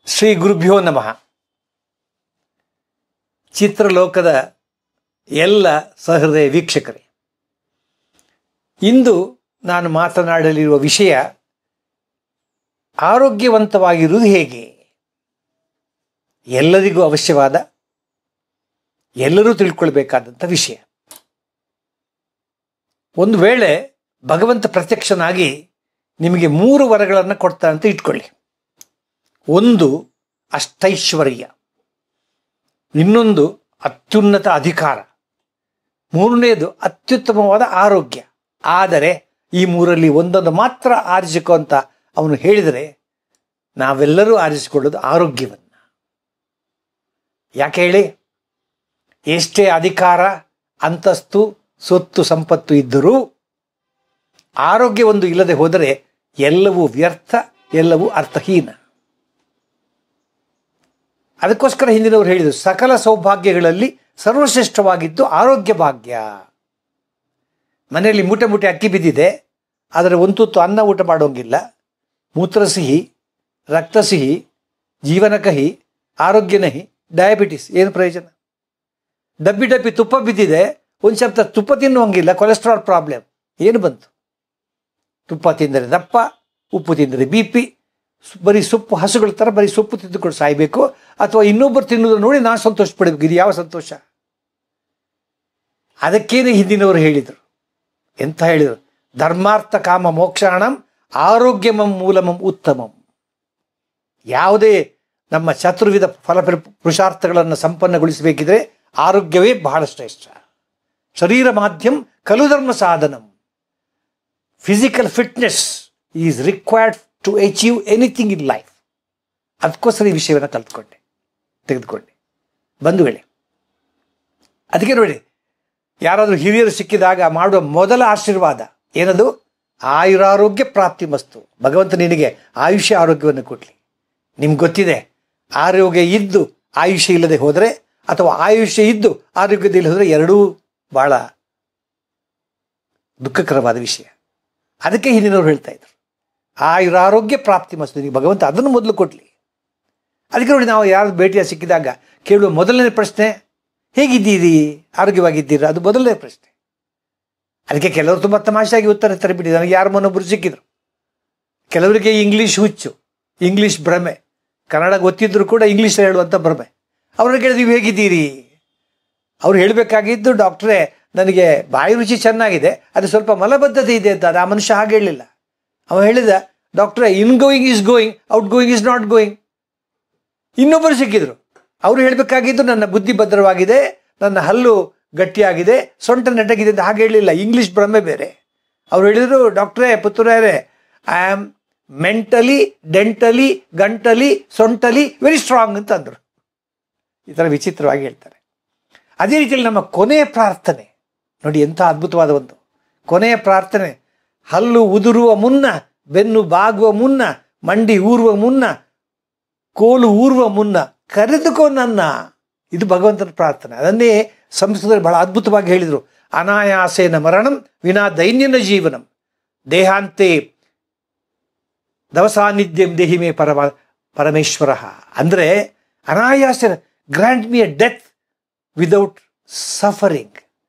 ಶ್ರೀ ಗುರುಭ್ಯೋ ನಮಃ. ಚಿತ್ರಲೋಕದ ಎಲ್ಲ ಸಹೃದಯ ವೀಕ್ಷಕರೇ, ಇಂದು ನಾನು ಮಾತನಾಡಲಿರುವ ವಿಷಯ ಆರೋಗ್ಯವಂತವಾಗಿರುವುದು ಹೇಗೆ. ಎಲ್ಲರಿಗೂ ಅವಶ್ಯವಾದ, ಎಲ್ಲರೂ ತಿಳ್ಕೊಳ್ಬೇಕಾದಂಥ ವಿಷಯ. ಒಂದು ವೇಳೆ ಭಗವಂತ ಪ್ರತ್ಯಕ್ಷನಾಗಿ ನಿಮಗೆ 3 ವರಗಳನ್ನು ಕೊಡ್ತಾ ಅಂತ ಇಟ್ಕೊಳ್ಳಿ. ಒಂದು ಅಷ್ಟೈಶ್ವರ್ಯ, ಇನ್ನೊಂದು ಅತ್ಯುನ್ನತ ಅಧಿಕಾರ, ಮೂರನೇದು ಅತ್ಯುತ್ತಮವಾದ ಆರೋಗ್ಯ. ಆದರೆ ಈ 3ರಲ್ಲಿ ಒಂದೊಂದು ಮಾತ್ರ ಆರಿಸಿಕೊ ಅಂತ ಅವನು ಹೇಳಿದರೆ ನಾವೆಲ್ಲರೂ ಆರಿಸಿಕೊಳ್ಳೋದು ಆರೋಗ್ಯವನ್ನು. ಯಾಕೆ ಹೇಳಿ? ಎಷ್ಟೇ ಅಧಿಕಾರ, ಅಂತಸ್ತು, ಸೊತ್ತು, ಸಂಪತ್ತು ಇದ್ದರೂ ಆರೋಗ್ಯ ಒಂದು ಇಲ್ಲದೆ ಹೋದರೆ ಎಲ್ಲವೂ ವ್ಯರ್ಥ, ಎಲ್ಲವೂ ಅರ್ಥಹೀನ. ಅದಕ್ಕೋಸ್ಕರ ಹಿಂದಿನವರು ಹೇಳಿದರು, ಸಕಲ ಸೌಭಾಗ್ಯಗಳಲ್ಲಿ ಸರ್ವಶ್ರೇಷ್ಠವಾಗಿದ್ದು ಆರೋಗ್ಯ ಭಾಗ್ಯ. ಮನೆಯಲ್ಲಿ ಮೂಟೆ ಮೂಟೆ ಅಕ್ಕಿ ಬಿದ್ದಿದೆ, ಆದರೆ ಒಂದು ತುತ್ತು ಅನ್ನ ಊಟ ಮಾಡೋಂಗಿಲ್ಲ. ಮೂತ್ರ ಸಿಹಿ, ರಕ್ತ ಸಿಹಿ, ಜೀವನ ಕಹಿ, ಆರೋಗ್ಯ ನಹಿ, ಡಯಾಬಿಟಿಸ್. ಏನು ಪ್ರಯೋಜನ? ಡಬ್ಬಿ ಡಬ್ಬಿ ತುಪ್ಪ ಬಿದ್ದಿದೆ, ಒಂದು ಶಬ್ದ ತುಪ್ಪ ತಿನ್ನುವಂಗಿಲ್ಲ, ಕೊಲೆಸ್ಟ್ರಾಲ್ ಪ್ರಾಬ್ಲಮ್. ಏನು ಬಂತು? ತುಪ್ಪ ತಿಂದರೆ ದಪ್ಪ, ಉಪ್ಪು ತಿಂದರೆ BP. ಬರೀ ಸೊಪ್ಪು, ಹಸುಗಳ ಥರ ಬರೀ ಸೊಪ್ಪು ತಿಂದುಕೊಂಡು ಸಾಯಬೇಕು, ಅಥವಾ ಇನ್ನೊಬ್ಬರು ತಿನ್ನೋದು ನೋಡಿ ನಾನು ಸಂತೋಷ ಪಡಬೇಕು. ಇದು ಯಾವ ಸಂತೋಷ? ಅದಕ್ಕೇನೆ ಹಿಂದಿನವರು ಹೇಳಿದರು. ಎಂತ ಹೇಳಿದರು? ಧರ್ಮಾರ್ಥ ಕಾಮ ಮೋಕ್ಷಾಣಂ ಆರೋಗ್ಯಮಂ ಮೂಲಮಂ ಉತ್ತಮಂ. ಯಾವುದೇ ನಮ್ಮ ಚತುರ್ವಿಧ ಫಲ ಪುರುಷಾರ್ಥಗಳನ್ನು ಸಂಪನ್ನಗೊಳಿಸಬೇಕಿದ್ರೆ ಆರೋಗ್ಯವೇ ಬಹಳ ಶ್ರೇಷ್ಠ. ಶರೀರ ಮಾಧ್ಯಮ ಖಲು ಧರ್ಮ ಸಾಧನಂ. Physical fitness is required to achieve anything in life. ಅದಕ್ಕೋಸ್ಕರ ಈ ವಿಷಯವನ್ನು ತೆಗೆದುಕೊಂಡೆ ಬಂಧುಗಳೇ. ಅದಕ್ಕೆ ನೋಡಿ, ಯಾರಾದರೂ ಹಿರಿಯರು ಸಿಕ್ಕಿದಾಗ ಮಾಡುವ ಮೊದಲ ಆಶೀರ್ವಾದ ಏನದು? ಆಯುರಾರೋಗ್ಯ ಪ್ರಾಪ್ತಿ ಮಸ್ತು. ಭಗವಂತ ನಿನಗೆ ಆಯುಷ್ಯ ಆರೋಗ್ಯವನ್ನು ಕೊಡಲಿ. ನಿಮ್ಗೆ ಗೊತ್ತಿದೆ, ಆರೋಗ್ಯ ಇದ್ದು ಆಯುಷ್ಯ ಇಲ್ಲದೆ ಹೋದರೆ, ಅಥವಾ ಆಯುಷ್ಯ ಇದ್ದು ಆರೋಗ್ಯದಲ್ಲಿ ಹೋದರೆ ಎರಡೂ ಬಹಳ ದುಃಖಕರವಾದ ವಿಷಯ. ಅದಕ್ಕೆ ಹಿಂದಿನವರು ಹೇಳ್ತಾ ಇದ್ರು, ಆಯುರಾರೋಗ್ಯ ಪ್ರಾಪ್ತಿ ಮಸ್ತು. ನಿಮಗೆ ಭಗವಂತ ಅದನ್ನು ಮೊದಲು ಕೊಡಲಿ. ಅದಕ್ಕೆ ನೋಡಿ, ನಾವು ಯಾರು ಭೇಟಿಯ ಸಿಕ್ಕಿದಾಗ ಕೇಳುವ ಮೊದಲನೇ ಪ್ರಶ್ನೆ, ಹೇಗಿದ್ದೀರಿ, ಆರೋಗ್ಯವಾಗಿದ್ದೀರಾ? ಅದು ಮೊದಲನೇ ಪ್ರಶ್ನೆ. ಅದಕ್ಕೆ ಕೆಲವರು ತುಂಬ ತಮಾಷೆಯಾಗಿ ಉತ್ತರ ತರಬಿಟ್ಟಿದೆ. ನನಗೆ ಯಾರು ಮೊನ್ನೊಬ್ಬರು ಸಿಕ್ಕಿದ್ರು, ಕೆಲವರಿಗೆ ಇಂಗ್ಲೀಷ್ ಹುಚ್ಚು, ಇಂಗ್ಲೀಷ್ ಭ್ರಮೆ, ಕನ್ನಡ ಗೊತ್ತಿದ್ರು ಕೂಡ ಇಂಗ್ಲೀಷ್ ಹೇಳುವಂಥ ಭ್ರಮೆ. ಅವ್ರಿಗೆ ಕೇಳಿದ್ರೆ ನೀವು ಹೇಗಿದ್ದೀರಿ? ಅವ್ರು ಹೇಳಬೇಕಾಗಿದ್ದು, ಡಾಕ್ಟ್ರೇ ನನಗೆ ಬಾಯಿ ರುಚಿ ಚೆನ್ನಾಗಿದೆ, ಅದು ಸ್ವಲ್ಪ ಮಲಬದ್ಧತೆ ಇದೆ ಅಂತ. ಆ ಮನುಷ್ಯ ಹಾಗೆ ಹೇಳಲಿಲ್ಲ. ಅವ ಹೇಳಿದ, ಡಾಕ್ಟ್ರೇ in going is going, out going is not going. ಇನ್ನೊಬ್ಬರು ಸಿಕ್ಕಿದ್ರು, ಅವರು ಹೇಳಬೇಕಾಗಿದ್ದು ನನ್ನ ಬುದ್ಧಿ ಭದ್ರವಾಗಿದೆ, ನನ್ನ ಹಲ್ಲು ಗಟ್ಟಿಯಾಗಿದೆ, ಸೊಂಟ ನೆಟ್ಟಗಿದೆ ಅಂತ. ಹಾಗೆ ಹೇಳಲಿಲ್ಲ, ಇಂಗ್ಲೀಷ್ ಭ್ರಮೆ ಬೇರೆ. ಅವ್ರು ಹೇಳಿದರು, ಡಾಕ್ಟ್ರೇ ಪುತ್ತೂರೇ, ಐ ಆಮ್ ಮೆಂಟಲಿ, ಡೆಂಟಲಿ, ಗಂಟಲಿ, ಸೊಂಟಲಿ ವೆರಿ ಸ್ಟ್ರಾಂಗ್ ಅಂತ ಅಂದರು. ಈ ಥರ ವಿಚಿತ್ರವಾಗಿ ಹೇಳ್ತಾರೆ. ಅದೇ ರೀತಿಯಲ್ಲಿ ನಮ್ಮ ಕೊನೆಯ ಪ್ರಾರ್ಥನೆ ನೋಡಿ, ಎಂಥ ಅದ್ಭುತವಾದ ಒಂದು ಕೊನೆಯ ಪ್ರಾರ್ಥನೆ. ಹಲ್ಲು ಉದುರುವ ಮುನ್ನ, ಬೆನ್ನು ಬಾಗುವ ಮುನ್ನ, ಮಂಡಿ ಊರುವ ಮುನ್ನ, ಕೋಲು ಊರುವ ಮುನ್ನ ಕರೆದುಕೋ ನನ್ನ. ಇದು ಭಗವಂತನ ಪ್ರಾರ್ಥನೆ. ಅದನ್ನೇ ಸಂಸ್ಕೃತದಲ್ಲಿ ಬಹಳ ಅದ್ಭುತವಾಗಿ ಹೇಳಿದರು, ಅನಾಯಾಸೇನ ಮರಣಂ ವಿನಾ ದೈನ್ಯನ ಜೀವನಂ ದೇಹಾಂತೆ ದವಸಾನ್ನಿಧ್ಯಂ ದೇಹಿಮೇ ಪರಮೇಶ್ವರ. ಅಂದರೆ ಅನಾಯಾಸೇನ, grant me a death without suffering,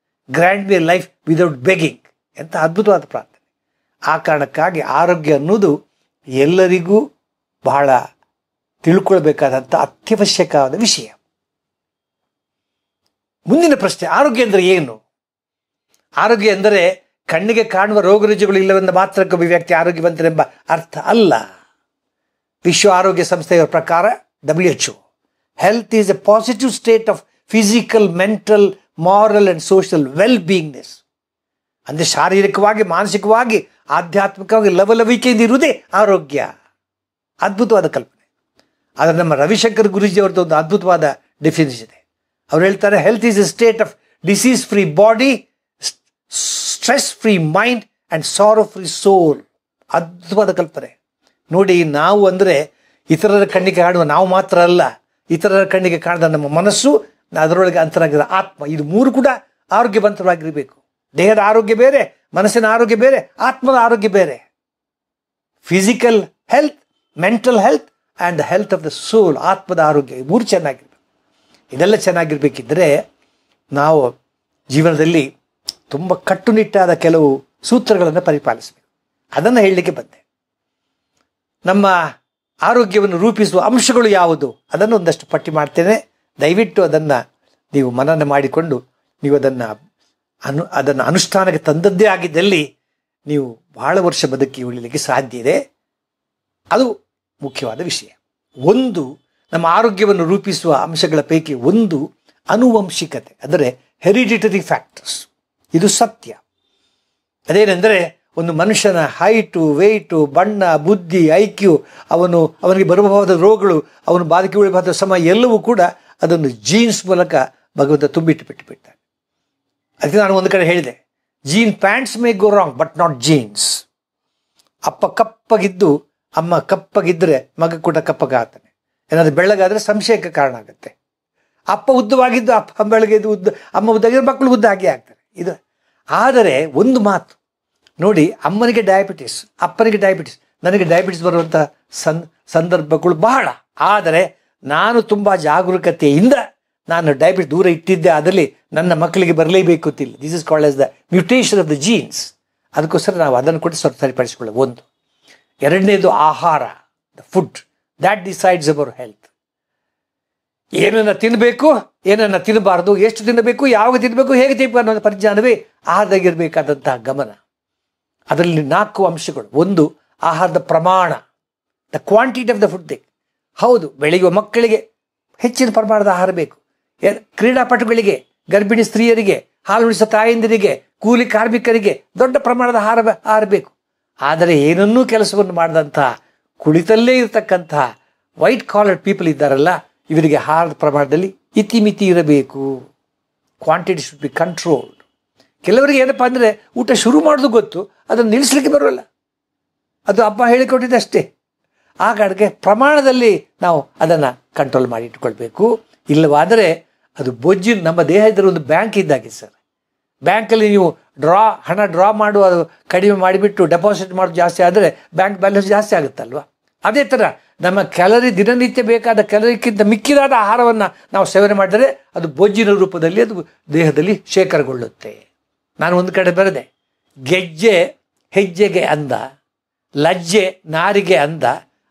grant me a life without begging. ಎಂಥ ಅದ್ಭುತವಾದ ಪ್ರಾರ್ಥನೆ. ಆ ಕಾರಣಕ್ಕಾಗಿ ಆರೋಗ್ಯ ಅನ್ನೋದು ಎಲ್ಲರಿಗೂ ಬಹಳ ತಿಳ್ಕೊಳ್ಬೇಕಾದಂಥ ಅತ್ಯವಶ್ಯಕವಾದ ವಿಷಯ. ಮುಂದಿನ ಪ್ರಶ್ನೆ, ಆರೋಗ್ಯ ಅಂದರೆ ಏನು? ಆರೋಗ್ಯ ಎಂದರೆ ಕಣ್ಣಿಗೆ ಕಾಣುವ ರೋಗರುಜಿಗಳು ಇಲ್ಲವೆಂದ ಮಾತ್ರಕ್ಕೊಬ್ಬ ವ್ಯಕ್ತಿ ಆರೋಗ್ಯವಂತನೆಂಬ ಅರ್ಥ ಅಲ್ಲ. ವಿಶ್ವ ಆರೋಗ್ಯ ಸಂಸ್ಥೆಯ ಪ್ರಕಾರ WHO, health is A positive state of physical, mental, moral and social well beingness. ಅಂದರೆ ಶಾರೀರಿಕವಾಗಿ, ಮಾನಸಿಕವಾಗಿ, ಆಧ್ಯಾತ್ಮಿಕವಾಗಿ ಲವಲವಿಕೆಯಿಂದ ಇರುವುದೇ ಆರೋಗ್ಯ. ಅದ್ಭುತವಾದ ಕಲ್ಪನೆ. ಆದರೆ ನಮ್ಮ ರವಿಶಂಕರ್ ಗುರೂಜಿ ಅವ್ರದ್ದು ಒಂದು ಅದ್ಭುತವಾದ ಡೆಫಿನಿಷನ್ ಇದೆ. ಅವ್ರು ಹೇಳ್ತಾರೆ, health is a state of disease free body, stress free mind and sorrow free soul. ಅದ್ಭುತವಾದ ಕಲ್ಪನೆ. ನೋಡಿ, ನಾವು ಅಂದರೆ ಇತರರ ಕಣ್ಣಿಗೆ ಕಾಣುವ ನಾವು ಮಾತ್ರ ಅಲ್ಲ, ಇತರರ ಕಣ್ಣಿಗೆ ಕಾಣದ ನಮ್ಮ ಮನಸ್ಸು, ಅದರೊಳಗೆ ಅಂತರಾಗಿರೋ ಆತ್ಮ, ಇದು 3 ಕೂಡ ಆರೋಗ್ಯವಂತವಾಗಿರಬೇಕು. ದೇಹದ ಆರೋಗ್ಯ ಬೇರೆ, ಮನಸ್ಸಿನ ಆರೋಗ್ಯ ಬೇರೆ, ಆತ್ಮದ ಆರೋಗ್ಯ ಬೇರೆ. Physical health, mental health and the health of the soul, ಆತ್ಮದ ಆರೋಗ್ಯ, ಮೂರು ಚೆನ್ನಾಗಿರ್ಬೇಕು. ಇದೆಲ್ಲ ಚೆನ್ನಾಗಿರ್ಬೇಕಿದ್ದರೆ ನಾವು ಜೀವನದಲ್ಲಿ ತುಂಬ ಕಟ್ಟುನಿಟ್ಟಾದ ಕೆಲವು ಸೂತ್ರಗಳನ್ನು ಪರಿಪಾಲಿಸಬೇಕು. ಅದನ್ನು ಹೇಳಲಿಕ್ಕೆ ಬಂದೆ. ನಮ್ಮ ಆರೋಗ್ಯವನ್ನು ರೂಪಿಸುವ ಅಂಶಗಳು ಯಾವುದು ಅದನ್ನು ಒಂದಷ್ಟು ಪಟ್ಟಿ ಮಾಡ್ತೇನೆ. ದಯವಿಟ್ಟು ಅದನ್ನು ನೀವು ಮನನ ಮಾಡಿಕೊಂಡು ನೀವು ಅದನ್ನು ಅನುಷ್ಠಾನಕ್ಕೆ ತಂದದ್ದೇ ಆಗಿದ್ದಲ್ಲಿ ನೀವು ಬಹಳ ವರ್ಷ ಬದುಕಿ ಉಳಿಲಿಕ್ಕೆ ಸಾಧ್ಯ ಇದೆ. ಅದು ಮುಖ್ಯವಾದ ವಿಷಯ. ಒಂದು, ನಮ್ಮ ಆರೋಗ್ಯವನ್ನು ರೂಪಿಸುವ ಅಂಶಗಳ ಪೈಕಿ ಒಂದು ಆನುವಂಶಿಕತೆ, ಅಂದರೆ ಹೆರಿಡಿಟರಿ ಫ್ಯಾಕ್ಟರ್ಸ್. ಇದು ಸತ್ಯ. ಅದೇನೆಂದರೆ ಒಂದು ಮನುಷ್ಯನ ಹೈಟು, ವೆಯ್ಟು, ಬಣ್ಣ, ಬುದ್ಧಿ, ಐಕ್ಯೂ, ಅವನಿಗೆ ಬರಬಹುದಾದ ರೋಗಗಳು, ಅವನು ಬಾಧಕಿ ಉಳಿಬಹುದಾದ ಸಮಯ ಎಲ್ಲವೂ ಕೂಡ ಅದನ್ನು ಜೀನ್ಸ್ ಮೂಲಕ ಭಗವಂತ ಬಿಟ್ಟಿರ್ತಾನೆ. ಅದಕ್ಕೆ ನಾನು ಒಂದು ಕಡೆ ಹೇಳಿದೆ, jean pants may go wrong but not jeans. ಅಪ್ಪ ಕಪ್ಪಗಿದ್ದು ಅಮ್ಮ ಕಪ್ಪಗಿದ್ದರೆ ಮಗ ಕೂಡ ಕಪ್ಪಗಾಗ್ತಾನೆ. ಏನಾದರೂ ಬೆಳ್ಳಗಾದರೆ ಸಂಶಯಕ್ಕೆ ಕಾರಣ ಆಗುತ್ತೆ. ಅಪ್ಪ ಉದ್ದವಾಗಿದ್ದು ಅಪ್ಪ ಬೆಳಗಿದ್ದು ಉದ್ದ, ಅಮ್ಮ ಉದ್ದಾಗಿದ್ದು ಮಕ್ಕಳು ಉದ್ದ ಹಾಗೆ ಆಗ್ತಾರೆ. ಇದು ಆದರೆ ಒಂದು ಮಾತು ನೋಡಿ, ಅಮ್ಮನಿಗೆ ಡಯಾಬಿಟಿಸ್, ಅಪ್ಪನಿಗೆ ಡಯಾಬಿಟಿಸ್, ನನಗೆ ಡಯಾಬಿಟಿಸ್ ಬರುವಂಥ ಸಂದರ್ಭಗಳು ಬಹಳ. ಆದರೆ ನಾನು ತುಂಬ ಜಾಗರೂಕತೆಯಿಂದ ನಾನು ಡಯಾಬಿಟಿಸ್ ದೂರ ಇಟ್ಟಿದ್ದೆ. ಅದರಲ್ಲಿ ನನ್ನ ಮಕ್ಕಳಿಗೆ ಬರಲೇಬೇಕು ಅಂತಿಲ್ಲ. This is called as the mutation of the jeans. ಅದಕ್ಕೋಸ್ಕರ ನಾವು ಅದನ್ನು ಕೂಡ ಸ್ವಲ್ಪ ಸರಿಪಡಿಸಿಕೊಳ್ಳ. ಒಂದು. ಎರಡನೇದು ಆಹಾರ, the food that decides our health. ಏನನ್ನು ತಿನ್ನಬೇಕು, ಏನನ್ನು ತಿನ್ನಬಾರ್ದು, ಎಷ್ಟು ತಿನ್ನಬೇಕು, ಯಾವಾಗ ತಿನ್ನಬೇಕು, ಹೇಗೆ ತಿನ್ನಬೇಕು ಅನ್ನೋ ಪರಿಜ್ಞಾನವೇ ಆಹಾರದಾಗಿರಬೇಕಾದಂತಹ ಗಮನ. ಅದರಲ್ಲಿ 4 ಅಂಶಗಳು. ಒಂದು, ಆಹಾರದ ಪ್ರಮಾಣ, the quantity of the food. ಹೌದು, ಬೆಳೆಯುವ ಮಕ್ಕಳಿಗೆ ಹೆಚ್ಚಿನ ಪ್ರಮಾಣದ ಆಹಾರ ಬೇಕು. ಕ್ರೀಡಾಪಟುಗಳಿಗೆ, ಗರ್ಭಿಣಿ ಸ್ತ್ರೀಯರಿಗೆ, ಹಾಲುಣಿಸುವ ತಾಯಂದಿರಿಗೆ, ಕೂಲಿ ಕಾರ್ಮಿಕರಿಗೆ ದೊಡ್ಡ ಪ್ರಮಾಣದ ಆಹಾರ ಬೇಕು. ಆದರೆ ಏನನ್ನೂ ಕೆಲಸವನ್ನು ಮಾಡಿದಂತಹ ಕುಳಿತಲ್ಲೇ ಇರತಕ್ಕಂತಹ ವೈಟ್ ಕಾಲರ್ಡ್ ಪೀಪಲ್ ಇದ್ದಾರಲ್ಲ, ಇವರಿಗೆ ಆಹಾರದ ಪ್ರಮಾಣದಲ್ಲಿ ಇತಿಮಿತಿ ಇರಬೇಕು. Quantity should be controlled. ಕೆಲವರಿಗೆ ಏನಪ್ಪ ಅಂದರೆ ಊಟ ಶುರು ಮಾಡೋದು ಗೊತ್ತು, ಅದನ್ನು ನಿಲ್ಲಿಸಲಿಕ್ಕೆ ಬರೋಲ್ಲ. ಅದು ಹಬ್ಬ ಹೇಳಿಕೊಟ್ಟಿದ್ದಷ್ಟೇ. ಹಾಗಾಗಿ ಪ್ರಮಾಣದಲ್ಲಿ ನಾವು ಅದನ್ನು ಕಂಟ್ರೋಲ್ ಮಾಡಿ ಇಟ್ಕೊಳ್ಬೇಕು. ಇಲ್ಲವಾದರೆ ಅದು ಬೊಜ್ಜಿನ, ನಮ್ಮ ದೇಹದಲ್ಲಿ ಒಂದು ಬ್ಯಾಂಕ್ ಇದ್ದಾಗೆ ಸರ್. ಬ್ಯಾಂಕಲ್ಲಿ ನೀವು ಹಣ ಡ್ರಾ ಮಾಡುವ ಕಡಿಮೆ ಮಾಡಿಬಿಟ್ಟು ಡೆಪಾಸಿಟ್ ಮಾಡೋದು ಜಾಸ್ತಿ ಆದರೆ ಬ್ಯಾಂಕ್ ಬ್ಯಾಲೆನ್ಸ್ ಜಾಸ್ತಿ ಆಗುತ್ತಲ್ವ. ಅದೇ ಥರ ನಮ್ಮ ದಿನನಿತ್ಯ ಬೇಕಾದ ಕ್ಯಾಲರಿಕ್ಕಿಂತ ಮಿಕ್ಕಿದಾದ ಆಹಾರವನ್ನು ನಾವು ಸೇವನೆ ಮಾಡಿದರೆ ಅದು ಬೊಜ್ಜಿನ ರೂಪದಲ್ಲಿ ಅದು ದೇಹದಲ್ಲಿ ಶೇಖರಗೊಳ್ಳುತ್ತೆ. ನಾನು ಒಂದು ಕಡೆ ಬರೆದೆ, ಗೆಜ್ಜೆ ಹೆಜ್ಜೆಗೆ ಅಂದ, ಲಜ್ಜೆ ನಾರಿಗೆ ಅಂದ,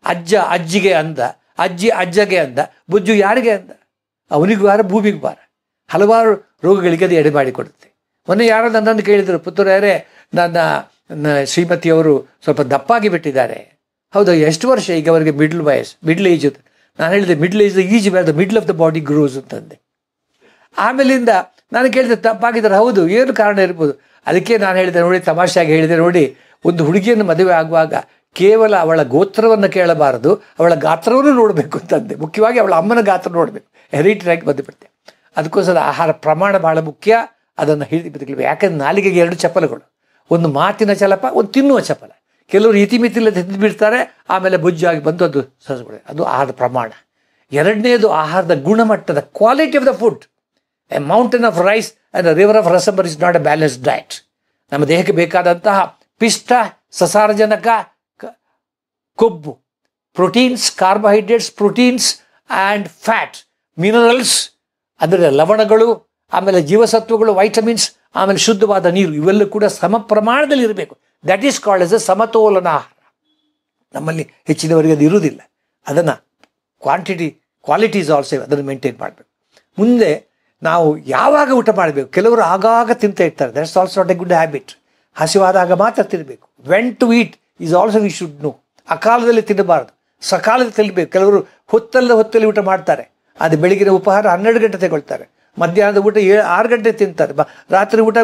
ಅಜ್ಜ ಅಜ್ಜಿಗೆ ಅಂದ, ಅಜ್ಜಿ ಅಜ್ಜಗೆ ಅಂದ, ಬೊಜ್ಜು ಯಾರಿಗೆ ಅಂದ? ಅವನಿಗೂ ಬಾರ, ಭೂಮಿಗೂ ಬಾರ. ಹಲವಾರು ರೋಗಗಳಿಗೆ ಅದು ಎಡೆ ಮಾಡಿಕೊಡುತ್ತೆ. ಮೊನ್ನೆ ಯಾರೋ ನನ್ನನ್ನು ಕೇಳಿದರು, ಪುತ್ತೂರೇ ನನ್ನ ಶ್ರೀಮತಿಯವರು ಸ್ವಲ್ಪ ದಪ್ಪಾಗಿ ಬಿಟ್ಟಿದ್ದಾರೆ. ಹೌದಾ, ಎಷ್ಟು ವರ್ಷ ಈಗ ಅವರಿಗೆ? Middle age. ನಾನು ಹೇಳಿದೆ, middle age the middle of the body grows ಅಂತಂದೆ. ಆಮೇಲಿಂದ ನಾನು ಕೇಳಿದೆ, ತಪ್ಪಾಗಿದ್ದಾರೆ. ಹೌದು, ಏನು ಕಾರಣ ಇರ್ಬೋದು? ಅದಕ್ಕೆ ನಾನು ಹೇಳಿದೆ ನೋಡಿ, ತಮಾಷೆಯಾಗಿ ಹೇಳಿದೆ ನೋಡಿ, ಒಂದು ಹುಡುಗಿಯನ್ನು ಮದುವೆ ಆಗುವಾಗ ಕೇವಲ ಅವಳ ಗೋತ್ರವನ್ನು ಕೇಳಬಾರದು, ಅವಳ ಗಾತ್ರವನ್ನು ನೋಡಬೇಕು ಅಂತಂದೆ. ಮುಖ್ಯವಾಗಿ ಅವಳ ಅಮ್ಮನ ಗಾತ್ರ ನೋಡಬೇಕು, ಹೆರಿಟರಿಯಾಗಿ ಬಂದುಬಿಡುತ್ತೆ. ಅದಕ್ಕೋಸ್ಕರ ಆಹಾರ ಪ್ರಮಾಣ ಭಾಳ ಮುಖ್ಯ. ಅದನ್ನು ಹಿಡಿದು ಬದುಕಬೇಕು. ಯಾಕಂದ್ರೆ ನಾಲಿಗೆಗೆ 2 ಚಪಲಗಳು, ಒಂದು ಮಾತಿನ ಚಲಪ, ಒಂದು ತಿನ್ನುವ ಚಪಲ. ಕೆಲವರು ಇತಿಮಿತಿಲ್ಲ ತಿಂದು ಬಿಡ್ತಾರೆ, ಆಮೇಲೆ ಬೊಜ್ಜಾಗಿ ಬಂದು ಅದು ಸರಿಸ್ಬಿಡುತ್ತೆ. ಅದು ಆಹಾರದ ಪ್ರಮಾಣ. ಎರಡನೇದು ಆಹಾರದ ಗುಣಮಟ್ಟದ quality of the food. A mountain of rice and river of ರಸಂಬರ್ is not a balanced diet. ನಮ್ಮ ದೇಹಕ್ಕೆ ಬೇಕಾದಂತಹ ಪಿಷ್ಟ, ಸಸಾರಜನಕ, ಕೊಬ್ಬು, proteins, carbohydrates, proteins and fat, minerals ಅಂದರೆ ಲವಣಗಳು, ಆಮೇಲೆ ಜೀವಸತ್ವಗಳು, ವೈಟಮಿನ್ಸ್, ಆಮೇಲೆ ಶುದ್ಧವಾದ ನೀರು, ಇವೆಲ್ಲ ಕೂಡ ಸಮ ಪ್ರಮಾಣದಲ್ಲಿ ಇರಬೇಕು. That is called as A ಸಮತೋಲನ ಆಹಾರ. ನಮ್ಮಲ್ಲಿ ಹೆಚ್ಚಿನವರಿಗೆ ಅದು ಇರುವುದಿಲ್ಲ. ಅದನ್ನು ಕ್ವಾಲಿಟೀಸ್ ಆಲ್ಸೋ ಅದನ್ನು ಮೇಂಟೈನ್ ಮಾಡಬೇಕು. ಮುಂದೆ ನಾವು ಯಾವಾಗ ಊಟ ಮಾಡಬೇಕು? ಕೆಲವರು ಆಗಾಗ ತಿಂತ ಇರ್ತಾರೆ. That's also not a good habit. ಹಸಿವಾದಾಗ ಮಾತ್ರ ತಿನ್ನಬೇಕು. When to eat is also we should know. ಅಕಾಲದಲ್ಲಿ ತಿನ್ನಬಾರದು, ಸಕಾಲದಲ್ಲಿ ತಿನ್ನಬೇಕು. ಕೆಲವರು ಹೊತ್ತಲ್ಲಿ ಊಟ ಮಾಡ್ತಾರೆ. ಅದು ಬೆಳಗಿನ ಉಪಹಾರ 12 ಗಂಟೆ ತಗೊಳ್ತಾರೆ, ಮಧ್ಯಾಹ್ನದ ಊಟ 6 ಗಂಟೆ ತಿಂತಾರೆ, ರಾತ್ರಿ ಊಟ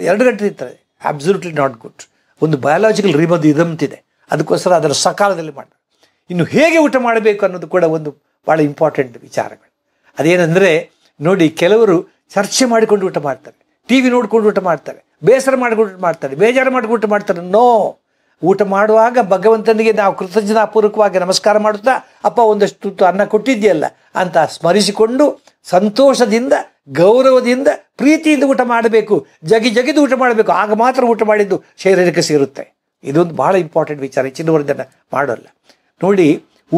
2 ಗಂಟೆ ತಿಂತಾರೆ. Absolutely not good. ಒಂದು ಬಯಾಲಜಿಕಲ್ ರಿದಮ್ತಿದೆ. ಅದಕ್ಕೋಸ್ಕರ ಅದರ ಸಕಾಲದಲ್ಲಿ ಮಾಡಬೇಕು. ಇನ್ನು ಹೇಗೆ ಊಟ ಮಾಡಬೇಕು ಅನ್ನೋದು ಕೂಡ ಒಂದು ಭಾಳ ಇಂಪಾರ್ಟೆಂಟ್ ವಿಚಾರಗಳು. ಅದೇನೆಂದರೆ ನೋಡಿ, ಕೆಲವರು ಚರ್ಚೆ ಮಾಡಿಕೊಂಡು ಊಟ ಮಾಡ್ತಾರೆ, ಟಿ ವಿ ನೋಡ್ಕೊಂಡು ಊಟ ಮಾಡ್ತಾರೆ, ಬೇಸರ ಮಾಡಿಕೊಂಡು ಊಟ ಮಾಡ್ತಾರೆ, ಬೇಜಾರು ಮಾಡಿಕೊಂಡು ಊಟ ಮಾಡ್ತಾರೆ. ನೋ, ಊಟ ಮಾಡುವಾಗ ಭಗವಂತನಿಗೆ ನಾವು ಕೃತಜ್ಞತಾಪೂರ್ವಕವಾಗಿ ನಮಸ್ಕಾರ ಮಾಡುತ್ತಾ, ಅಪ್ಪ ಒಂದಷ್ಟು ತುತ್ತು ಅನ್ನ ಕೊಟ್ಟಿದೆಯಲ್ಲ ಅಂತ ಸ್ಮರಿಸಿಕೊಂಡು ಸಂತೋಷದಿಂದ, ಗೌರವದಿಂದ, ಪ್ರೀತಿಯಿಂದ ಊಟ ಮಾಡಬೇಕು. ಜಗಿದು ಊಟ ಮಾಡಬೇಕು. ಆಗ ಮಾತ್ರ ಊಟ ಮಾಡಿದ್ದು ಶರೀರಕ್ಕೆ ಸೇರುತ್ತೆ. ಇದೊಂದು ಭಾಳ ಇಂಪಾರ್ಟೆಂಟ್ ವಿಚಾರ. ಹೆಚ್ಚಿನವರದನ್ನು ಮಾಡೋಲ್ಲ. ನೋಡಿ,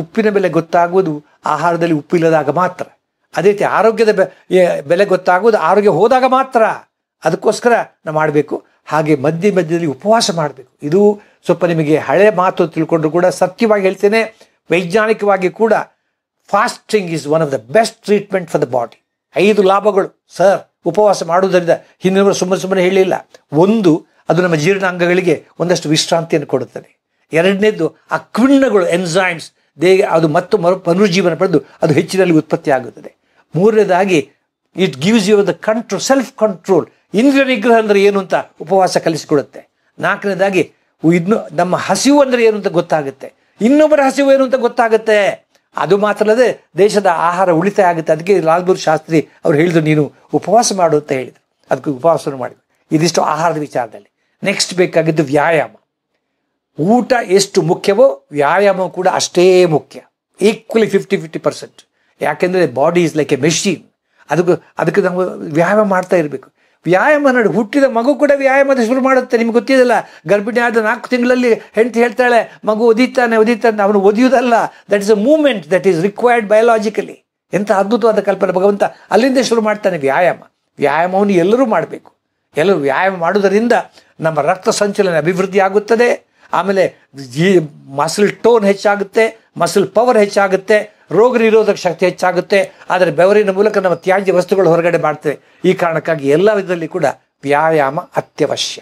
ಉಪ್ಪಿನ ಬೆಲೆ ಗೊತ್ತಾಗುವುದು ಆಹಾರದಲ್ಲಿ ಉಪ್ಪಿಲ್ಲದಾಗ ಮಾತ್ರ. ಅದೇ ರೀತಿ ಆರೋಗ್ಯದ ಬೆಲೆ ಗೊತ್ತಾಗುವುದು ಆರೋಗ್ಯ ಹೋದಾಗ ಮಾತ್ರ. ಅದಕ್ಕೋಸ್ಕರ ನಾವು ಮಾಡಬೇಕು. ಹಾಗೆ ಮಧ್ಯೆ ಮಧ್ಯದಲ್ಲಿ ಉಪವಾಸ ಮಾಡಬೇಕು. ಇದು ಸ್ವಲ್ಪ ನಿಮಗೆ ಹಳೆ ಮಾತು ತಿಳ್ಕೊಂಡ್ರು ಕೂಡ ಸತ್ಯವಾಗಿ ಹೇಳ್ತೇನೆ, ವೈಜ್ಞಾನಿಕವಾಗಿ ಕೂಡ fasting is one of the best treatment for the body. 5 ಲಾಭಗಳು ಸರ್ ಉಪವಾಸ ಮಾಡುವುದರಿಂದ ಹಿಂದಿನವರು ಸುಮ್ಮನೆ ಹೇಳಿಲ್ಲ. ಒಂದು, ಅದು ನಮ್ಮ ಜೀರ್ಣಾಂಗಗಳಿಗೆ ಒಂದಷ್ಟು ವಿಶ್ರಾಂತಿಯನ್ನು ಕೊಡುತ್ತದೆ. ಎರಡನೇದು, ಆ ಕಿಣ್ವಗಳು ಎನ್ಸೈಮ್ಸ್ ಅದು ಮತ್ತು ಪುನರುಜ್ಜೀವನ ಪಡೆದು ಅದು ಹೆಚ್ಚಿನಲ್ಲಿ ಉತ್ಪತ್ತಿ ಆಗುತ್ತದೆ. ಮೂರನೇದಾಗಿ it gives you the control, self control, ಇಂದ್ರಿಯ ನಿಗ್ರಹ ಅಂದರೆ ಏನು ಅಂತ ಉಪವಾಸ ಕಲಿಸಿಕೊಡುತ್ತೆ. ನಾಲ್ಕನೇದಾಗಿ ಇನ್ನು ನಮ್ಮ ಹಸಿವು ಅಂದರೆ ಏನು ಅಂತ ಗೊತ್ತಾಗುತ್ತೆ, ಇನ್ನೊಬ್ಬರ ಹಸಿವು ಏನು ಅಂತ ಗೊತ್ತಾಗುತ್ತೆ. ಅದು ಮಾತ್ರ ಅಲ್ಲದೆ ದೇಶದ ಆಹಾರ ಉಳಿತಾಯ ಆಗುತ್ತೆ. ಅದಕ್ಕೆ ಲಾಲ್ ಬಹದ್ದೂರ್ ಶಾಸ್ತ್ರಿ ಅವ್ರು ಹೇಳಿದ್ರು, ನೀನು ಉಪವಾಸ ಮಾಡು ಅಂತ ಹೇಳಿದರು. ಅದಕ್ಕೆ ಉಪವಾಸವನ್ನು ಮಾಡಿದ್ರು. ಇದಿಷ್ಟು ಆಹಾರದ ವಿಚಾರದಲ್ಲಿ. ನೆಕ್ಸ್ಟ್ ಬೇಕಾಗಿದ್ದು ವ್ಯಾಯಾಮ. ಊಟ ಎಷ್ಟು ಮುಖ್ಯವೋ ವ್ಯಾಯಾಮ ಕೂಡ ಅಷ್ಟೇ ಮುಖ್ಯ, ಈಕ್ವಲಿ 50-50%. ಯಾಕೆಂದರೆ body is like A machine. ಅದಕ್ಕೆ ನಾವು ವ್ಯಾಯಾಮ ಮಾಡ್ತಾ ಇರಬೇಕು. ವ್ಯಾಯಾಮ ನೋಡಿ, ಹುಟ್ಟಿದ ಮಗು ಕೂಡ ವ್ಯಾಯಾಮದ ಶುರು ಮಾಡುತ್ತೆ. ನಿಮ್ಗೆ ಗೊತ್ತಿದೆಯಲ್ಲ, ಗರ್ಭಿಣಿ ಆದ 4 ತಿಂಗಳಲ್ಲಿ ಹೆಂಡತಿ ಹೇಳ್ತಾಳೆ ಮಗು ಒದಿತಾನೆ ಅವನು ಒದಿಯುವುದಲ್ಲ. That is a movement that is required biologically. ಎಂಥ ಅದ್ಭುತವಾದ ಕಲ್ಪನೆ ಭಗವಂತ ಅಲ್ಲಿಂದ ಶುರು ಮಾಡ್ತಾನೆ ವ್ಯಾಯಾಮವನ್ನು ಎಲ್ಲರೂ ಮಾಡಬೇಕು. ಎಲ್ಲರೂ ವ್ಯಾಯಾಮ ಮಾಡುವುದರಿಂದ ನಮ್ಮ ರಕ್ತ ಸಂಚಲನ ಅಭಿವೃದ್ಧಿ ಆಗುತ್ತದೆ. ಆಮೇಲೆ ಮಸಲ್ ಟೋನ್ ಹೆಚ್ಚಾಗುತ್ತೆ, ಮಸಲ್ ಪವರ್ ಹೆಚ್ಚಾಗುತ್ತೆ, ರೋಗ ನಿರೋಧಕ ಶಕ್ತಿ ಹೆಚ್ಚಾಗುತ್ತೆ. ಆದರೆ ಬೆವರಿನ ಮೂಲಕ ನಮ್ಮ ತ್ಯಾಜ್ಯ ವಸ್ತುಗಳು ಹೊರಗಡೆ ಮಾಡ್ತೇವೆ. ಈ ಕಾರಣಕ್ಕಾಗಿ ಎಲ್ಲ ವಿಧದಲ್ಲಿ ಕೂಡ ವ್ಯಾಯಾಮ ಅತ್ಯವಶ್ಯ.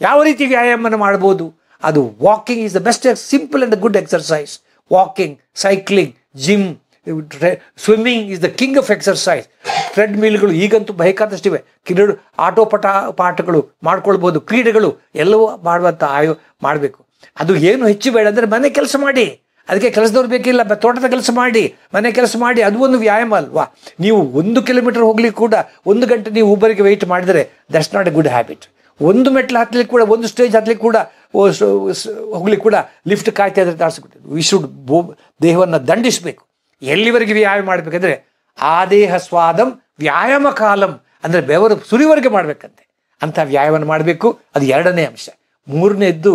ಯಾವ ರೀತಿ ವ್ಯಾಯಾಮವನ್ನು ಮಾಡ್ಬೋದು? ಅದು walking is the best, simple and good exercise. Walking, cycling, gym, swimming is the king of exercise. ಟ್ರೆಡ್ ಮಿಲ್ಗಳು ಈಗಂತೂ ಬೇಕಾದಷ್ಟಿವೆ. ಆಟೋ ಪಾಠಗಳು ಮಾಡ್ಕೊಳ್ಬೋದು, ಕ್ರೀಡೆಗಳು ಎಲ್ಲವೂ ಮಾಡುವಂಥ ಮಾಡಬೇಕು. ಅದು ಏನು ಹೆಚ್ಚು ಬೇಡ ಅಂದರೆ ಮನೆ ಕೆಲಸ ಮಾಡಿ, ಅದಕ್ಕೆ ಕೆಲಸದವ್ರು ಬೇಕಿಲ್ಲ, ತೋಟದ ಕೆಲಸ ಮಾಡಿ, ಮನೆ ಕೆಲಸ ಮಾಡಿ, ಅದು ಒಂದು ವ್ಯಾಯಾಮ ಅಲ್ವಾ? ನೀವು 1 ಕಿಲೋಮೀಟರ್ ಹೋಗ್ಲಿಕ್ಕೆ ಕೂಡ 1 ಗಂಟೆ ನೀವು ಊಬರಿಗೆ ವೆಯ್ಟ್ ಮಾಡಿದರೆ that's not a good habit. 1 ಮೆಟ್ಲು ಹತ್ತಲಿಕ್ಕೆ ಕೂಡ, 1 ಸ್ಟೇಜ್ ಹತ್ತಲಿಕ್ಕೆ ಕೂಡ, ಹೋಗ್ಲಿಕ್ಕೆ ಕೂಡ ಲಿಫ್ಟ್ ಕಾಯ್ತಾ ಇದ್ರೆ ತಾರಿಸ್ಬಿಟ್ಟು ವಿ ಶುಡ್ ದೇಹವನ್ನು ದಂಡಿಸಬೇಕು. ಎಲ್ಲಿವರೆಗೆ ವ್ಯಾಯಾಮ ಮಾಡಬೇಕಂದ್ರೆ ಆದೇಹ ಸ್ವಾದಂ ವ್ಯಾಯಾಮ ಕಾಲಂ, ಅಂದರೆ ಬೆವರು ಸುರಿವರೆಗೆ ಮಾಡಬೇಕಂತೆ. ಅಂಥ ವ್ಯಾಯಾಮ ಮಾಡಬೇಕು. ಅದು 2ನೇ ಅಂಶ. ಮೂರನೆಯದ್ದು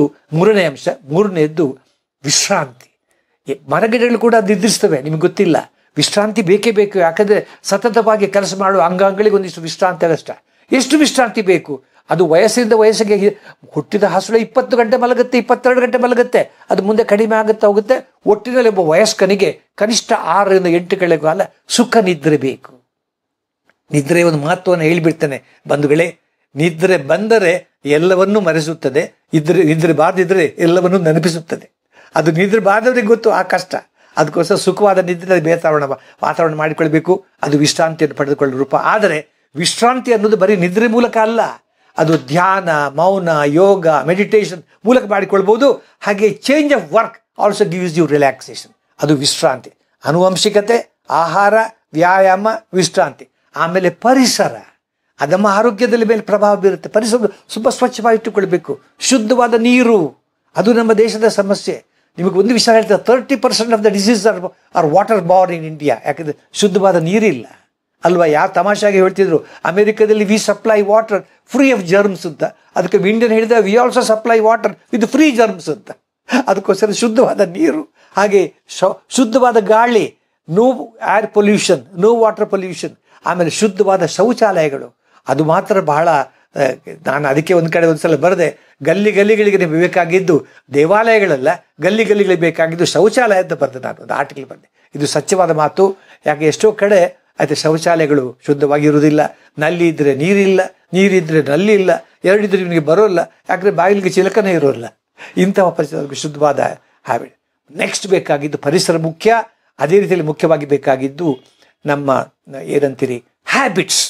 ವಿಶ್ರಾಂತಿ. ಮರಗಿಡಗಳು ಕೂಡ ನಿದ್ರಿಸ್ತವೆ, ನಿಮಗೆ ಗೊತ್ತಿಲ್ಲ. ವಿಶ್ರಾಂತಿ ಬೇಕೇ ಬೇಕು. ಯಾಕಂದರೆ ಸತತವಾಗಿ ಕೆಲಸ ಮಾಡುವ ಅಂಗಾಂಗಗಳಿಗೆ ಒಂದಿಷ್ಟು ವಿಶ್ರಾಂತಿ ಅಗಷ್ಟ. ಎಷ್ಟು ವಿಶ್ರಾಂತಿ ಬೇಕು? ಅದು ವಯಸ್ಸಿಗೆ ಹುಟ್ಟಿದ ಹಸುಳೆ 20 ಗಂಟೆ ಮಲಗುತ್ತೆ, 22 ಗಂಟೆ ಮಲಗುತ್ತೆ. ಅದು ಮುಂದೆ ಕಡಿಮೆ ಆಗುತ್ತಾ ಹೋಗುತ್ತೆ. ಒಟ್ಟಿನಲ್ಲಿ ಒಬ್ಬ ವಯಸ್ಕನಿಗೆ ಕನಿಷ್ಠ 6-8 ಗಂಟೆ ಕಾಲ ಸುಖ ನಿದ್ರೆ ಬೇಕು. ನಿದ್ರೆ ಒಂದು ಮಹತ್ವವನ್ನು ಹೇಳಿಬಿಡ್ತಾನೆ ಬಂಧುಗಳೇ. ನಿದ್ರೆ ಬಂದರೆ ಎಲ್ಲವನ್ನೂ ಮರೆಸುತ್ತದೆ, ನಿದ್ರೆ ಬಾರದಿದ್ರೆ ಎಲ್ಲವನ್ನೂ ನೆನಪಿಸುತ್ತದೆ. ಅದು ನಿದ್ರೆ ಬಾರದವರಿಗೆ ಗೊತ್ತು ಆ ಕಷ್ಟ. ಅದಕ್ಕೋಸ್ಕರ ಸುಖವಾದ ನಿದ್ರೆ ವಾತಾವರಣ ಮಾಡಿಕೊಳ್ಬೇಕು. ಅದು ವಿಶ್ರಾಂತಿಯನ್ನು ಪಡೆದುಕೊಳ್ಳುವ ರೂಪ. ಆದರೆ ವಿಶ್ರಾಂತಿ ಅನ್ನೋದು ಬರೀ ನಿದ್ರೆ ಮೂಲಕ ಅಲ್ಲ, ಅದು ಧ್ಯಾನ, ಮೌನ, ಯೋಗ, ಮೆಡಿಟೇಷನ್ ಮೂಲಕ ಮಾಡಿಕೊಳ್ಬೋದು. ಹಾಗೆ change of work also gives you relaxation. ಅದು ವಿಶ್ರಾಂತಿ. ಆನುವಂಶಿಕತೆ, ಆಹಾರ, ವ್ಯಾಯಾಮ, ವಿಶ್ರಾಂತಿ. ಆಮೇಲೆ ಪರಿಸರ, ಅದು ನಮ್ಮ ಆರೋಗ್ಯದಲ್ಲಿ ಮೇಲೆ ಪ್ರಭಾವ ಬೀರುತ್ತೆ. ಪರಿಸರ ತುಂಬ ಸ್ವಚ್ಛವಾಗಿ ಇಟ್ಟುಕೊಳ್ಬೇಕು. ಶುದ್ಧವಾದ ನೀರು, ಅದು ನಮ್ಮ ದೇಶದ ಸಮಸ್ಯೆ. ನಿಮಗೆ ಒಂದು ವಿಷಯ ಹೇಳ್ತಾರೆ, 30% of the disease are water borne in India. ಯಾಕಂದರೆ ಶುದ್ಧವಾದ ನೀರಿಲ್ಲ ಅಲ್ವಾ? ಯಾವ ತಮಾಷೆಯಾಗಿ ಹೇಳ್ತಿದ್ರು, ಅಮೆರಿಕದಲ್ಲಿ we supply water free of germs ಅಂತ. ಅದಕ್ಕೆ ಇಂಡಿಯನ್ ಹೇಳಿದ we also supply water with free germs ಅಂತ. ಅದಕ್ಕೋಸ್ಕರ ಶುದ್ಧವಾದ ನೀರು, ಹಾಗೆ ಶುದ್ಧವಾದ ಗಾಳಿ, no air pollution, no water pollution. ಆಮೇಲೆ ಶುದ್ಧವಾದ ಶೌಚಾಲಯಗಳು, ಅದು ಮಾತ್ರ ಬಹಳ. ನಾನು ಅದಕ್ಕೆ ಒಂದು ಕಡೆ ಒಂದ್ಸಲ ಬರೆದೆ, ಗಲ್ಲಿಗಳಿಗೆ ನಿಮಗೆ ಬೇಕಾಗಿದ್ದು ದೇವಾಲಯಗಳಲ್ಲ, ಗಲ್ಲಿಗಳಿಗೆ ಬೇಕಾಗಿದ್ದು ಶೌಚಾಲಯ ಅಂತ ಬರೆದೆ. ನಾನು ಒಂದು ಆರ್ಟಿಕಲ್ ಬರೆದೆ. ಇದು ಸತ್ಯವಾದ ಮಾತು. ಯಾಕೆ ಎಷ್ಟೋ ಕಡೆ ಆಯ್ತು ಶೌಚಾಲಯಗಳು ಶುದ್ಧವಾಗಿ ಇರುವುದಿಲ್ಲ, ನಲ್ಲಿ ಇದ್ದರೆ ನೀರಿಲ್ಲ, ನೀರಿದ್ದರೆ ನಲ್ಲಿ ಇಲ್ಲ, ಎರಡಿದ್ರೆ ನಿಮಗೆ ಬರೋಲ್ಲ. ಯಾಕಂದರೆ ಬಾಗಿಲಿಗೆ ಚಿಲಕನೇ ಇರೋಲ್ಲ. ಇಂತಹ ಪರಿಸರ ಶುದ್ಧವಾದ ಹ್ಯಾಬಿಟ್. ನೆಕ್ಸ್ಟ್ ಬೇಕಾಗಿದ್ದು ಪರಿಸರ ಮುಖ್ಯ. ಅದೇ ರೀತಿಯಲ್ಲಿ ಮುಖ್ಯವಾಗಿ ಬೇಕಾಗಿದ್ದು ನಮ್ಮ ಏನಂತೀರಿ habits.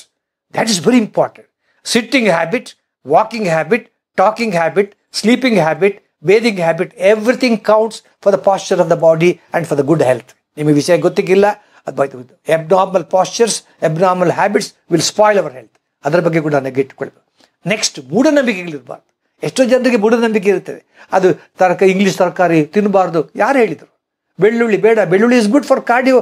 That is very important. Sitting habit, walking habit, talking habit, sleeping habit, ಬೇದಿಂಗ್ habit, everything counts for the Pasteur of the body and for the good health. ನಿಮಗೆ ವಿಷಯ ಗೊತ್ತಿಲ್ಲ, abnormal postures, abnormal habits will spoil our health. ಅದರ ಬಗ್ಗೆ ಕೂಡ ನೆಗೆಟ್ಕೊಳ್ಬೇಕು. Next, ಮೂಢನಂಬಿಕೆಗಳಿರಬಾರ್ದು. ಎಷ್ಟೋ ಜನರಿಗೆ ಮೂಢನಂಬಿಕೆ ಇರ್ತದೆ. ಅದು ಇಂಗ್ಲೀಷ್ ತರಕಾರಿ ತಿನ್ನಬಾರ್ದು, ಯಾರು ಹೇಳಿದರು? ಬೆಳ್ಳುಳ್ಳಿ ಬೇಡ, ಬೆಳ್ಳುಳ್ಳಿ is good for cardio,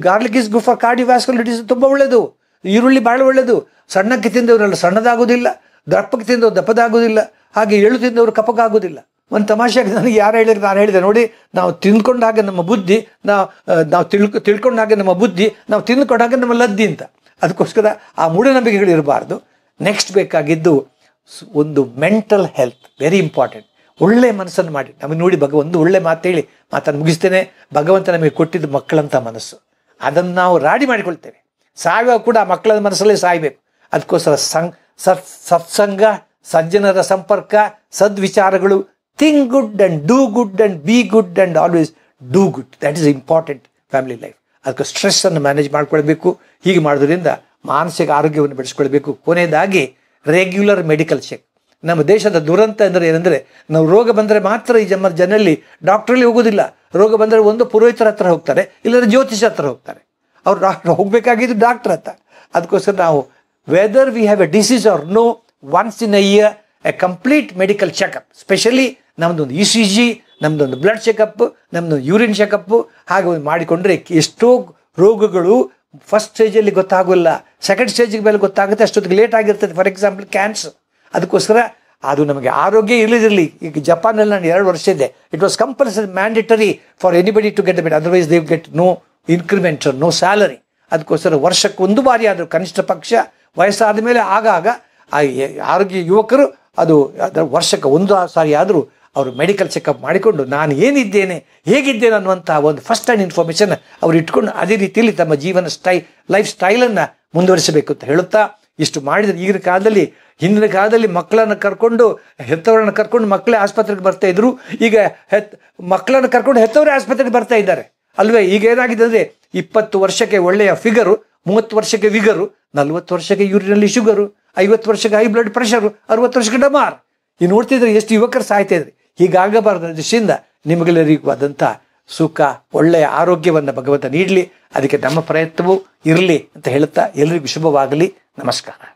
garlic is good for cardiovascular, ತುಂಬ ಒಳ್ಳೆಯದು. ಈರುಳ್ಳಿ ಭಾಳ ಒಳ್ಳೆಯದು. ಸಣ್ಣಕ್ಕೆ ತಿಂದವರೆಲ್ಲ ಸಣ್ಣದಾಗೋದಿಲ್ಲ, ದಪ್ಪಕ್ಕೆ ತಿಂದವರು ದಪ್ಪದಾಗೋದಿಲ್ಲ, ಹಾಗೆ ಎಳ್ಳು ತಿಂದವರು ಕಪ್ಪಗಾಗೋದಿಲ್ಲ. ಒಂದು ತಮಾಷೆಯಾಗಿ ನನಗೆ ಯಾರು ಹೇಳಿದ್ರು, ನಾನು ಹೇಳಿದೆ ನೋಡಿ, ನಾವು ತಿಂದ್ಕೊಂಡಾಗ ನಮ್ಮ ಬುದ್ಧಿ, ನಾವು ತಿಳ್ಕೊಂಡಾಗ ನಮ್ಮ ಬುದ್ಧಿ, ನಾವು ತಿಂದ್ಕೊಂಡಾಗ ನಮ್ಮ ಲದ್ದಿ ಅಂತ. ಅದಕ್ಕೋಸ್ಕರ ಆ ಮೂಢನಂಬಿಕೆಗಳು ಇರಬಾರ್ದು. ನೆಕ್ಸ್ಟ್ ಬೇಕಾಗಿದ್ದು ಒಂದು ಮೆಂಟಲ್ ಹೆಲ್ತ್, ವೆರಿ ಇಂಪಾರ್ಟೆಂಟ್. ಒಳ್ಳೆ ಮನಸ್ಸನ್ನು ಮಾಡಿ. ನಮಗೆ ನೋಡಿ ಒಂದು ಒಳ್ಳೆ ಮಾತು ಹೇಳಿ ಮಾತನ್ನು ಮುಗಿಸ್ತೇನೆ. ಭಗವಂತ ನಮಗೆ ಕೊಟ್ಟಿದ್ದು ಮಕ್ಕಳಂಥ ಮನಸ್ಸು, ಅದನ್ನು ನಾವು ರಾಡಿ ಮಾಡಿಕೊಳ್ತೇವೆ. ಸಾಯುವಾಗ ಕೂಡ ಆ ಮಕ್ಕಳ ಮನಸ್ಸಲ್ಲೇ ಸಾಯಬೇಕು. ಅದಕ್ಕೋಸ್ಕರ ಸತ್ಸಂಗ, ಸಜ್ಜನರ ಸಂಪರ್ಕ, ಸದ್ವಿಚಾರಗಳು, think good and do good and be good and always do good. That is important family life. ಅದಕ್ಕೆ ಸ್ಟ್ರೆಸ್ಸನ್ನು ಮ್ಯಾನೇಜ್ ಮಾಡ್ಕೊಳ್ಬೇಕು. ಹೀಗೆ ಮಾಡೋದ್ರಿಂದ ಮಾನಸಿಕ ಆರೋಗ್ಯವನ್ನು ಬೆಳೆಸ್ಕೊಳ್ಬೇಕು. ಕೊನೆಯದಾಗಿ ರೆಗ್ಯುಲರ್ ಮೆಡಿಕಲ್ ಚೆಕ್. ನಮ್ಮ ದೇಶದ ದುರಂತ ಅಂದರೆ ಏನಂದರೆ, ನಾವು ರೋಗ ಬಂದರೆ ಮಾತ್ರ ಈ ಜನರಲ್ಲಿ ಡಾಕ್ಟ್ರಲ್ಲಿ ಹೋಗೋದಿಲ್ಲ. ರೋಗ ಬಂದರೆ ಒಂದು ಪುರೋಹಿತರ ಹತ್ರ ಹೋಗ್ತಾರೆ, ಇಲ್ಲದ್ರೆ ಜ್ಯೋತಿಷ ಹತ್ರ ಹೋಗ್ತಾರೆ. ಅವ್ರು ಹೋಗಬೇಕಾಗಿದ್ದು ಡಾಕ್ಟರ್ ಹತ್ರ. ಅದಕ್ಕೋಸ್ಕರ ನಾವು whether we have a disease or no, once in a year a complete medical checkup. Specially ನಮ್ಮದೊಂದು ECG, ನಮ್ಮದೊಂದು ಬ್ಲಡ್ ಚೆಕಪ್, ನಮ್ಮದು ಯೂರಿನ್ ಚೆಕಪ್ಪು ಹಾಗೆ ಮಾಡಿಕೊಂಡ್ರೆ ಎಷ್ಟೋ ರೋಗಗಳು ಫಸ್ಟ್ ಸ್ಟೇಜಲ್ಲಿ ಗೊತ್ತಾಗೋಲ್ಲ, ಸೆಕೆಂಡ್ ಸ್ಟೇಜಿಗೆ ಮೇಲೆ ಗೊತ್ತಾಗುತ್ತೆ. ಅಷ್ಟೊತ್ತಿಗೆ ಲೇಟ್ ಆಗಿರ್ತದೆ. For example cancer. ಅದಕ್ಕೋಸ್ಕರ ಅದು ನಮಗೆ ಆರೋಗ್ಯ ಇಲ್ಲದಿರಲಿ. ಈಗ ಜಪಾನಲ್ಲಿ ನಾನು 2 ವರ್ಷ ಇದ್ದೆ. It was compulsory mandatory for anybody to get the bed, otherwise they get no increment, no salary. ಅದಕ್ಕೋಸ್ಕರ ವರ್ಷಕ್ಕೆ 1 ಬಾರಿ ಆದರೂ ಕನಿಷ್ಠ ಪಕ್ಷ ವಯಸ್ಸಾದ ಮೇಲೆ ಆಗಾಗ ಆ ಆರೋಗ್ಯ ಯುವಕರು ಅದು ವರ್ಷಕ್ಕೆ 1 ಸಾರಿ ಆದರೂ ಅವರು ಮೆಡಿಕಲ್ ಚೆಕಪ್ ಮಾಡಿಕೊಂಡು ನಾನು ಏನಿದ್ದೇನೆ, ಹೇಗಿದ್ದೇನೆ ಅನ್ನುವಂಥ ಒಂದು ಫಸ್ಟ್ ಹ್ಯಾಂಡ್ ಇನ್ಫಾರ್ಮೇಷನ್ ಅವರು ಇಟ್ಕೊಂಡು ಅದೇ ರೀತಿಯಲ್ಲಿ ತಮ್ಮ ಜೀವನ ಲೈಫ್ ಸ್ಟೈಲನ್ನು ಮುಂದುವರಿಸಬೇಕು ಅಂತ ಹೇಳುತ್ತಾ, ಇಷ್ಟು ಮಾಡಿದರೆ ಈಗಿನ ಕಾಲದಲ್ಲಿ, ಹಿಂದಿನ ಕಾಲದಲ್ಲಿ ಮಕ್ಕಳನ್ನು ಕರ್ಕೊಂಡು ಹೆತ್ತವರನ್ನು ಕರ್ಕೊಂಡು ಮಕ್ಕಳೇ ಆಸ್ಪತ್ರೆಗೆ ಬರ್ತಾ ಇದ್ರು. ಈಗ ಮಕ್ಕಳನ್ನು ಕರ್ಕೊಂಡು ಹೆತ್ತವರೇ ಆಸ್ಪತ್ರೆಗೆ ಬರ್ತಾ ಇದ್ದಾರೆ ಅಲ್ವೇ. ಈಗ ಏನಾಗಿದೆ ಅಂದರೆ 20 ವರ್ಷಕ್ಕೆ ಒಳ್ಳೆಯ ಫಿಗರು, 30 ವರ್ಷಕ್ಕೆ ವಿಗರು, 40 ವರ್ಷಕ್ಕೆ ಯೂರಿನಲ್ಲಿ ಶುಗರು, 50 ವರ್ಷಕ್ಕೆ ಹೈ ಬ್ಲಡ್ ಪ್ರೆಷರು, 60 ವರ್ಷಕ್ಕೆ ಡಮಾರ್. ಈ ನೋಡ್ತಿದ್ರೆ ಎಷ್ಟು ಯುವಕರು ಸಾಯ್ತಾ ಇದ್ರಿ. ಹೀಗಾಗಬಾರ್ದು ದೃಷ್ಟಿಯಿಂದ ನಿಮಗೆಲ್ಲರಿಗೂ ಆದಂಥ ಸುಖ, ಒಳ್ಳೆಯ ಆರೋಗ್ಯವನ್ನು ಭಗವಂತ ನೀಡಲಿ. ಅದಕ್ಕೆ ನಮ್ಮ ಪ್ರಯತ್ನವೂ ಇರಲಿ ಅಂತ ಹೇಳುತ್ತಾ ಎಲ್ಲರಿಗೂ ಶುಭವಾಗಲಿ. ನಮಸ್ಕಾರ.